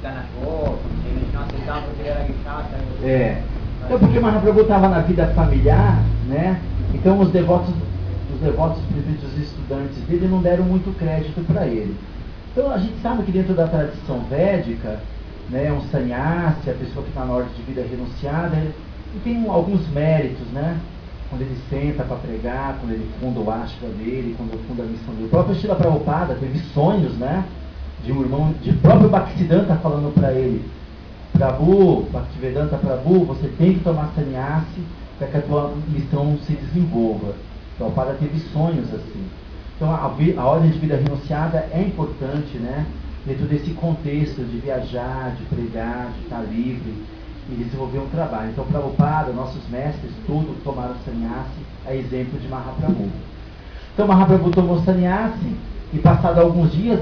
Ganachou, eles não aceitavam porque ele era guichata. Então, porque Mahaprabhu estava na vida familiar, né? Então os devotos, principalmente os estudantes dele, não deram muito crédito para ele. Então a gente sabe que dentro da tradição védica, né, um sannyasi, a pessoa que está na ordem de vida renunciada, ele tem alguns méritos, né? Quando ele senta para pregar, quando ele funda o ashram dele, quando ele funda a missão dele. O próprio Srila Prabhupada teve sonhos, né? De um irmão, de próprio Bhaktisiddhanta falando para ele: Prabhu, Bhaktivedanta Prabhu, você tem que tomar sannyasi para que a tua missão se desenvolva. Prabhupada teve sonhos assim. Então a ordem de vida renunciada é importante, né? Dentro desse contexto de viajar, de pregar, de estar livre e desenvolver um trabalho. Então Prabhupada, nossos mestres, todos tomaram sannyasi, a exemplo de Mahaprabhu. Então Mahaprabhu tomou sannyasi e passado alguns dias,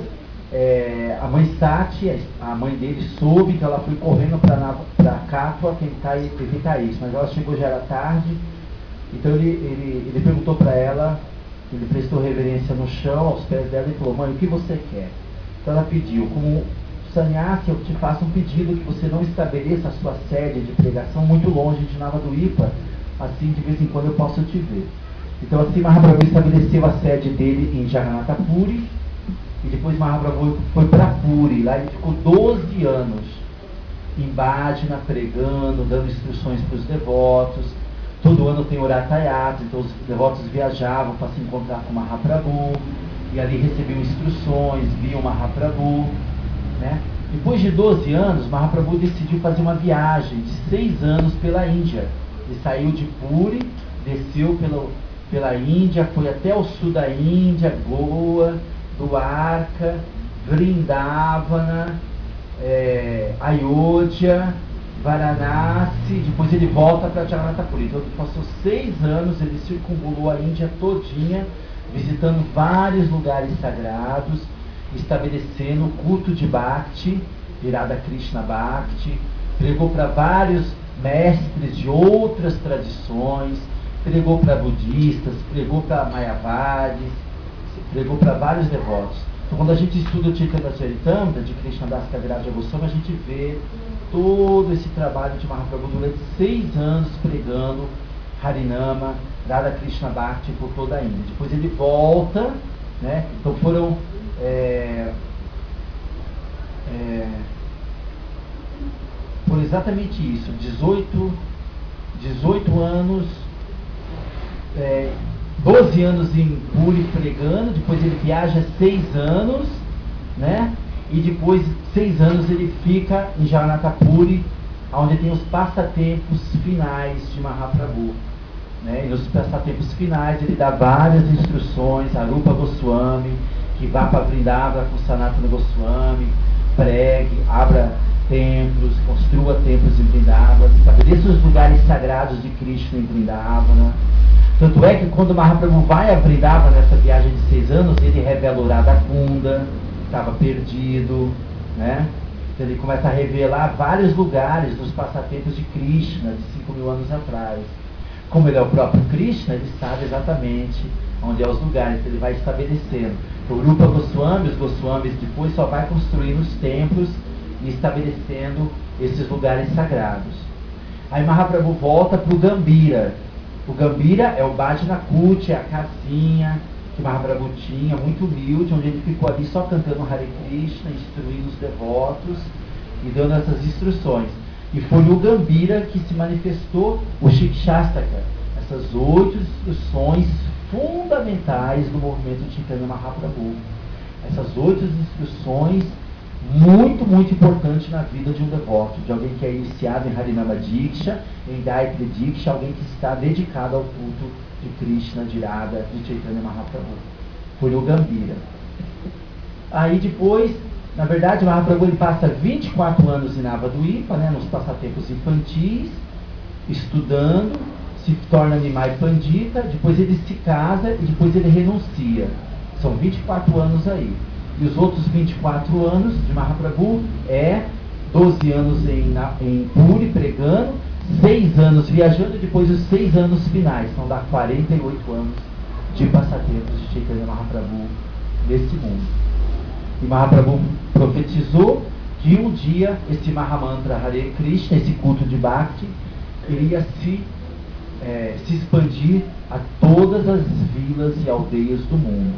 a mãe Sati, a mãe dele, soube que ela foi correndo para Katwa tentar evitar isso, mas ela chegou, já era tarde. Então ele perguntou para ela, ele prestou reverência no chão, aos pés dela, e falou: mãe, o que você quer? Então ela pediu: como sannyasi, eu te faço um pedido que você não estabeleça a sua sede de pregação muito longe de Navaduipa, assim de vez em quando eu posso te ver. Então assim Mahaprabhu estabeleceu a sede dele em Jagannath Puri, e depois Mahaprabhu foi para Puri. Lá ele ficou 12 anos em Bhajana, pregando, dando instruções para os devotos. Todo ano tem Uratayat, então os devotos viajavam para se encontrar com Mahaprabhu, e ali recebiam instruções, viam Mahaprabhu, né? Depois de 12 anos, Mahaprabhu decidiu fazer uma viagem de 6 anos pela Índia. Ele saiu de Puri, desceu pela Índia, foi até o sul da Índia, Goa, Dwarka, Vrindavana, Ayodhya, Varanasi. Depois ele volta para Jagannath Puri. Então ele passou 6 anos, ele circunvolou a Índia todinha, visitando vários lugares sagrados, estabelecendo o culto de Bhakti, Radha Krishna Bhakti, pregou para vários mestres de outras tradições, pregou para budistas, pregou para mayavadis, pregou para vários devotos. Então quando a gente estuda o Chaitanya Charitamrita de Krishnadas Kaviraja Goswami, a gente vê todo esse trabalho de Mahaprabhu durante 6 anos pregando Harinama, Radha Krishna Bhakti por toda a Índia. Depois ele volta, né? Então foram por exatamente isso, 18 anos, 12 anos em Puri pregando, depois ele viaja 6 anos, né? E depois 6 anos ele fica em Jagannath Puri, onde tem os passatempos finais de Mahaprabhu, né? E nos passatempos finais ele dá várias instruções a Rupa Goswami, que vá para Vrindavana com Sanatana Goswami, pregue, abra templos, construa templos em Vrindavana, estabeleça os lugares sagrados de Krishna em Vrindavana. Tanto é que quando Mahaprabhu vai a Vrindavana nessa viagem de 6 anos, ele revela o Radha Kunda, estava perdido, né? Então ele começa a revelar vários lugares dos passatempos de Krishna de 5.000 anos atrás. Como ele é o próprio Krishna, ele sabe exatamente onde é os lugares, ele vai estabelecendo. Então, o Rupa Goswami, os Goswamis depois só vai construindo os templos e estabelecendo esses lugares sagrados. Aí Mahaprabhu volta para o Gambhira. O Gambhira é o Bhajana Kuti, é a casinha que Mahaprabhu tinha, muito humilde, onde ele ficou ali só cantando Hare Krishna, instruindo os devotos e dando essas instruções. E foi no Gambhira que se manifestou o Shikshastaka, essas 8 instruções fundamentais do movimento de Chaitanya Mahaprabhu. Essas 8 instruções muito, muito importantes na vida de um devoto, de alguém que é iniciado em Harinama Diksha, em Gayatri Diksha, alguém que está dedicado ao culto de Krishna, de Radha, de Chaitanya Mahaprabhu. Foi no Gambhira. Aí depois, na verdade, Mahaprabhu ele passa 24 anos em Navaduipa, né, nos passatempos infantis, estudando, se torna Nimai Pandita, depois ele se casa e depois ele renuncia. São 24 anos aí. E os outros 24 anos de Mahaprabhu 12 anos em Puri pregando, 6 anos viajando e depois os 6 anos finais. Então dá 48 anos de passatempos de Chaitanya Mahaprabhu nesse mundo. E Mahaprabhu profetizou que um dia esse Mahamantra Hare Krishna, esse culto de Bhakti, iria se expandir a todas as vilas e aldeias do mundo.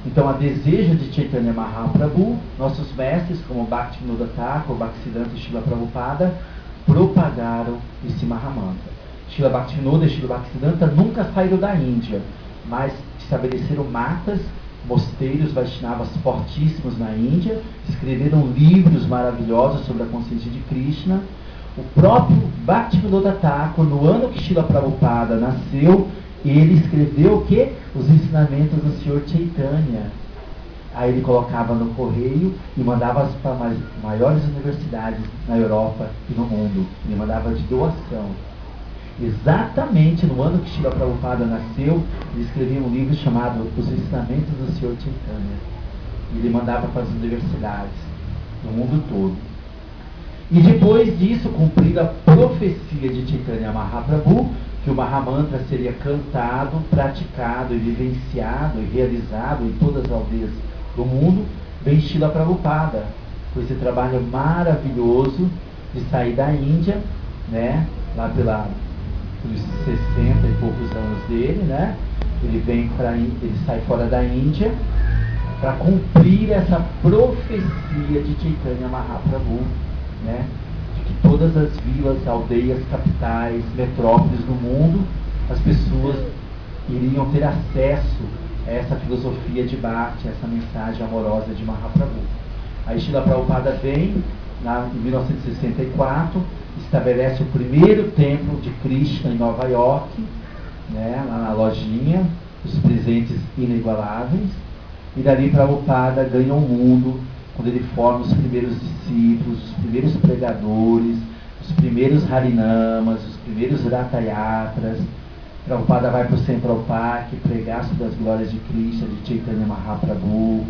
Então, a desejo de Chaitanya Mahaprabhu, nossos mestres, como Bhaktivinoda Thakur, Bhaktisiddhanta e Srila Prabhupada, propagaram esse Mahamantra. Srila Bhaktivinoda e Srila Bhaktisiddhanta nunca saíram da Índia, mas estabeleceram matas, mosteiros Vaishnavas fortíssimos na Índia, escreveram livros maravilhosos sobre a consciência de Krishna. O próprio Bhaktivinoda Thakur, no ano que Srila Prabhupada nasceu, ele escreveu o quê? Os ensinamentos do Senhor Chaitanya. Aí ele colocava no correio e mandava para as maiores universidades na Europa e no mundo. Ele mandava de doação. Exatamente no ano que Srila Prabhupada nasceu, ele escrevia um livro chamado Os Ensinamentos do Senhor Chaitanya. E ele mandava para as universidades no mundo todo. E depois disso, cumprida a profecia de Chaitanya Mahaprabhu, que o Mahamantra seria cantado, praticado e vivenciado e realizado em todas as aldeias do mundo, vem Srila Prabhupada, com esse trabalho maravilhoso de sair da Índia, né, lá pelos 60 e poucos anos dele, né, ele sai fora da Índia para cumprir essa profecia de Chaitanya Mahaprabhu, né, de que todas as vilas, aldeias, capitais, metrópoles do mundo, as pessoas iriam ter acesso a essa filosofia de Bhakti, essa mensagem amorosa de Mahaprabhu. Aí Srila Prabhupada vem, em 1964, estabelece o primeiro templo de Krishna em Nova York, né, lá na lojinha, os presentes inigualáveis, e dali Prabhupada ganha o mundo, quando ele forma os primeiros discípulos, os primeiros pregadores, os primeiros Harinamas, os primeiros Ratayatras. Prabhupada vai para o Central Park pregar sobre as glórias de Krishna, de Chaitanya Mahaprabhu,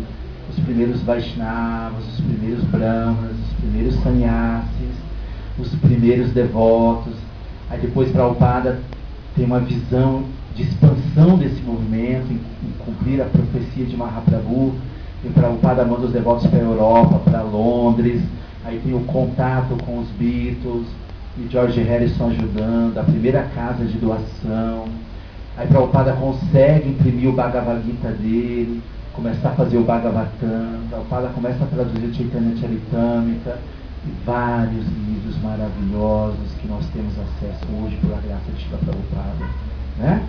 os primeiros Vaishnavas, os primeiros Brahmanas, os primeiros Sannyasis, os primeiros devotos. Aí depois Prabhupada tem uma visão de expansão desse movimento, em cumprir a profecia de Mahaprabhu. E Prabhupada manda os devotos para a Europa, para Londres. Aí tem o contato com os Beatles, e George Harrison ajudando, a primeira casa de doação. Aí Prabhupada consegue imprimir o Bhagavad Gita dele, começar a fazer o Bhagavatam. Prabhupada começa a traduzir o Chaitanya Charitamrita e vários livros maravilhosos que nós temos acesso hoje pela graça de Srila Prabhupada, né?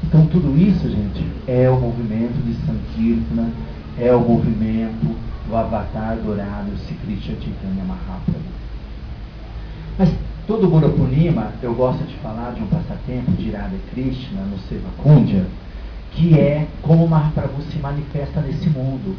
Então tudo isso, gente, é o movimento de Sankirtana, é o movimento do Avatar dourado, Sri Krishna Chaitanya Mahaprabhu. Mas todo Guru Purnima, eu gosto de falar de um passatempo de Radha Krishna no Seva Kundya, que é como Mahaprabhu se manifesta nesse mundo.